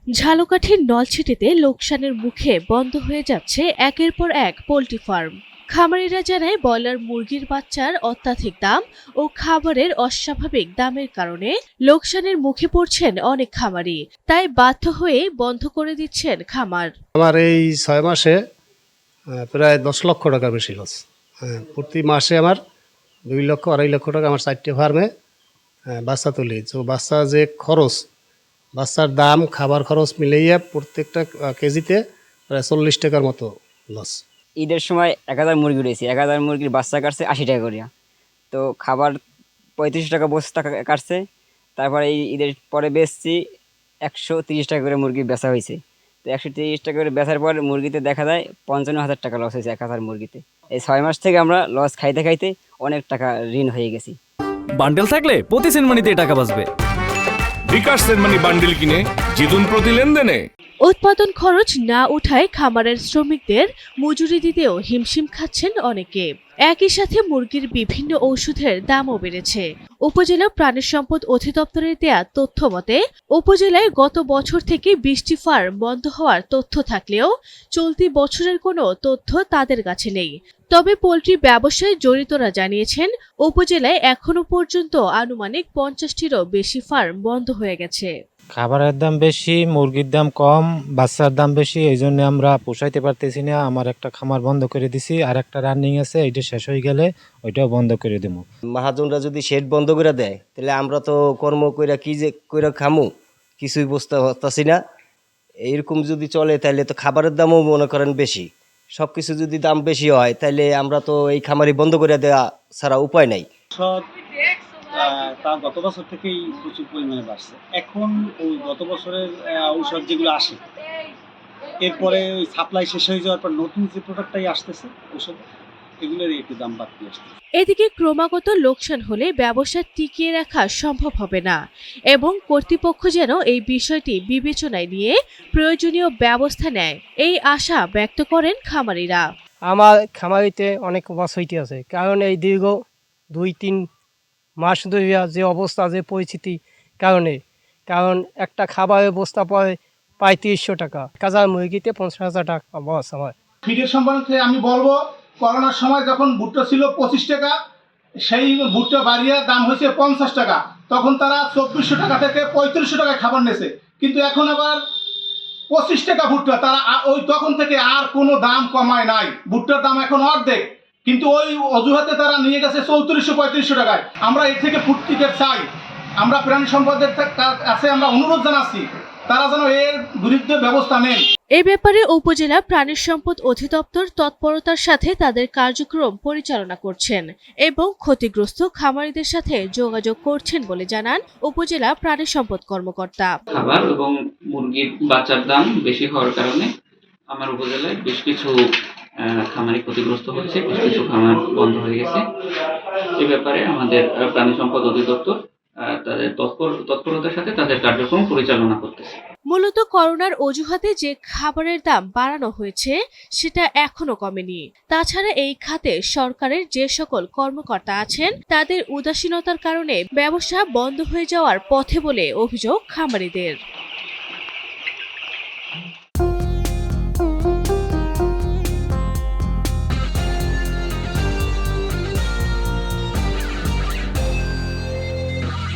ঝালকাঠির নলছিটিতে লোকসানের মুখে বন্ধ হয়ে যাচ্ছে একের পর এক পোল্ট্রি ফার্ম। খামারিরা জানায় ব্রয়লার মুরগির বাচ্চার অত্যাধিক দাম ও খাবারের অস্বাভাবিক দামের কারণে লোকসানের মুখে পড়ছেন অনেক খামারি, তাই বাধ্য হয়ে বন্ধ করে দিচ্ছেন খামার। আমার এই 6 মাসে প্রায় 10 লক্ষ টাকা বেশি লস। প্রতি মাসে আমার 2 লক্ষ 2.5 লক্ষ টাকা আমার 4টে ফার্মে বাচ্চা তুলি। তো বাচ্চা যে খরচ, বাচ্চার দাম, খাবার খরচ মিলাইয়া প্রত্যেকটা কেজিতে প্রায় 40 টাকার মতো লস। ঈদের সময় 1000 মুরগি উঠেছি, 1000 মুরগির বাচ্চা কাটছে 80 টাকা করিয়া। তো খাবার 35 টাকা বস্তা কাটছে। তারপরে এই ঈদের পরে বেচছি 130 টাকা করে মুরগি বেচা হয়েছে। তো 130 টাকা করে বেচার পর মুরগিতে দেখা যায় 55,000 টাকা লস হয়েছে 1000 মুরগিতে। এই 6 মাস থেকে আমরা লস খাইতে খাইতে অনেক টাকা ঋণ হয়ে গেছি। বান্ডেল থাকলে প্রতি সেনমানিতে টাকা বাঁচবে। বিকাশ সেনমানি বান্ডেল কিনে জিতুন প্রতি লেনদেনে। উৎপাদন খরচ না উঠায় খামারের শ্রমিকদের মজুরি দিতেও হিমশিম খাচ্ছেন অনেকে। একই সাথে মুরগির বিভিন্ন ঔষধের দামও বেড়েছে। উপজেলা প্রাণী সম্পদ অধিদপ্তরের দেয়া তথ্য মতে উপজেলায় গত বছর থেকে 20টি ফার্ম বন্ধ হওয়ার তথ্য থাকলেও চলতি বছরের কোনো তথ্য তাদের কাছে নেই। তবে পোল্ট্রি ব্যবসায় জড়িতরা জানিয়েছেন উপজেলায় এখনো পর্যন্ত আনুমানিক 50টিরও বেশি ফার্ম বন্ধ হয়ে গেছে। খাবারের দাম বেশি, মুরগির দাম কম, বাচ্চার দাম বেশি, এই জন্য আমরা পোষাইতে পারতেছি না। আমার একটা খামার বন্ধ করে দিছি, আর একটা রানিং আছে, এইটা শেষ হয়ে গেলে ওইটাও বন্ধ করে দেবো। মহাজনরা যদি শেড বন্ধ করে দেয় তাহলে আমরা তো কর্ম কইরা কি যে কইরা খামু কিছুই বুঝতে পারতাছি না। এইরকম যদি চলে তাহলে তো খাবারের দামও মনে করেন বেশি, সব কিছু যদি দাম বেশি হয় তাহলে আমরা তো এই খামারি বন্ধ করে দেওয়া ছাড়া উপায় নাই। তা গত বছর থেকেই প্রচুর পরিমাণে বাড়ছে। এখন ওই গত বছরের ঔষধ যেগুলো আসে, এরপরে ওই সাপ্লাই শেষ হয়ে যাওয়ার পর নতুন যে প্রোডাক্টটাই আসতেছে ঔষধ, এগুলোর একটু দাম বাড়তে আসছে। এদিকে ক্রমাগত লোকসান হলে ব্যবসা টিকিয়ে রাখা সম্ভব হবে না এবং কর্তৃপক্ষ যেন এই বিষয়টি বিবেচনায় নিয়ে প্রয়োজনীয় ব্যবস্থা নেয়, এই আশা ব্যক্ত করেন খামারিরা। আমার খামারিতে অনেক লস হইতে আছে, কারণ এই দীর্ঘ 2-3 মাস ধরে যে অবস্থা, যে পরিস্থিতি কারণ একটা খাবারের বস্তা পড়ে প্রায় 300 টাকা, 1000 মুরগিতে 50,000 টাকা লস আমার। ফিডের সম্বন্ধে আমি বলবো, করোনার সময় যখন ভুট্টা ছিল 25 টাকা, সেই ভুট্টা বাড়িয়ে দাম হয়েছে 50 টাকা, তখন তারা 2400 টাকা থেকে 3500 টাকায় খাবার নিয়েছে। কিন্তু এখন আবার 25 টাকা ভুট্টা, তারা ওই তখন থেকে আর কোনো দাম কমায় নাই। ভুট্টার দাম এখন অর্ধেক, কিন্তু ওই অজুহাতে তারা নিয়ে গেছে 3400-3500 টাকায়। আমরা এর থেকে ফুড টিকেট চাই। আমরা প্রাণী সম্পদের কাছে আমরা অনুরোধ জানাচ্ছি, তারা যেন এর বিরুদ্ধে ব্যবস্থা নেন। এ ব্যাপারে উপজেলা প্রাণী সম্পদ অধিদপ্তর তৎপরতার সাথে তাদের কার্যক্রম পরিচালনা করছেন এবং ক্ষতিগ্রস্ত খামারিদের সাথে যোগাযোগ করছেন বলে জানান উপজেলা প্রাণী সম্পদ কর্মকর্তা। খাবার এবং মুরগির বাচ্চার দাম বেশি হওয়ার কারণে আমার উপজেলায় বেশ কিছু খামারি ক্ষতিগ্রস্ত হচ্ছে, বেশ কিছু খামার বন্ধ হয়ে গেছে। এ ব্যাপারে আমাদের প্রাণী সম্পদ অধিদপ্তর তাদের তৎপরতার সাথে তাদের কার্যক্রম পরিচালনা করতেছে। মূলত করোনার অজুহাতে যে খাবারের দাম বাড়ানো হয়েছে সেটা এখনো কমেনি। তাছাড়া এই খাতে সরকারের যে সকল কর্মকর্তা আছেন তাদের উদাসীনতার কারণে ব্যবসা বন্ধ হয়ে যাওয়ার পথে বলে অভিযোগ খামারিদের।